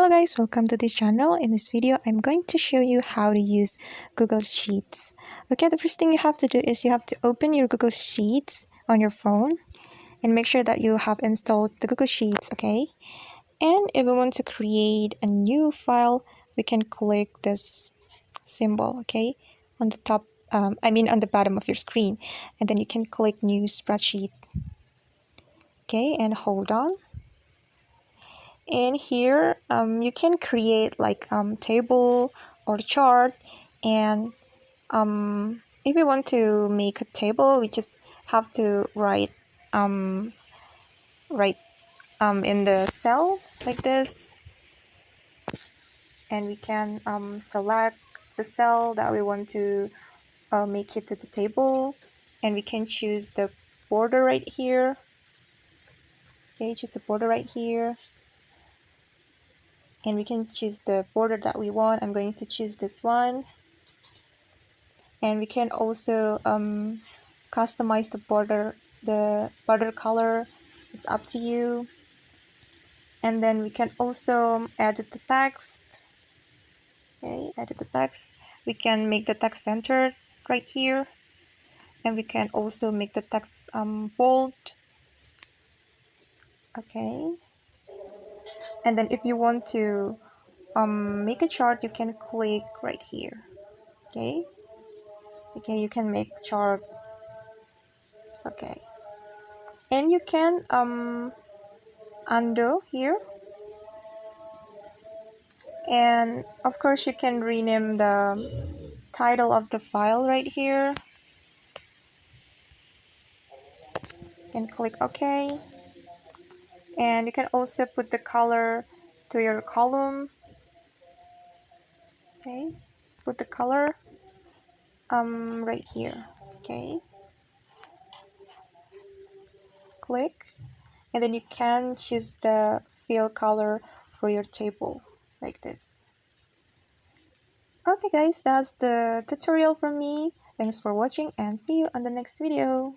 Hello guys, welcome to this channel. In this video, I'm going to show you how to use Google Sheets. Okay, the first thing you have to do is you have to open your Google Sheets on your phone and make sure that you have installed the Google Sheets, okay? And if we want to create a new file, we can click this symbol, okay? On the top, on the bottom of your screen. And then you can click New Spreadsheet, okay? And hold on. And here you can create like table or chart, and if we want to make a table, we just have to write in the cell like this, and we can select the cell that we want to make it to the table, and we can choose the border right here. Okay, choose the border right here. And we can choose the border that we want. I'm going to choose this one. And we can also customize the border color. It's up to you. And then we can also edit the text. Okay, edit the text. We can make the text centered right here. And we can also make the text bold. Okay. And then if you want to make a chart, you can click right here. Okay, you can make chart. Okay, and you can undo here, and of course you can rename the title of the file right here. You can click OK, and you can also put the color to your column. Okay, put the color right here. Okay, click, and then you can choose the fill color for your table like this. Okay guys, that's the tutorial from me. Thanks for watching and see you on the next video.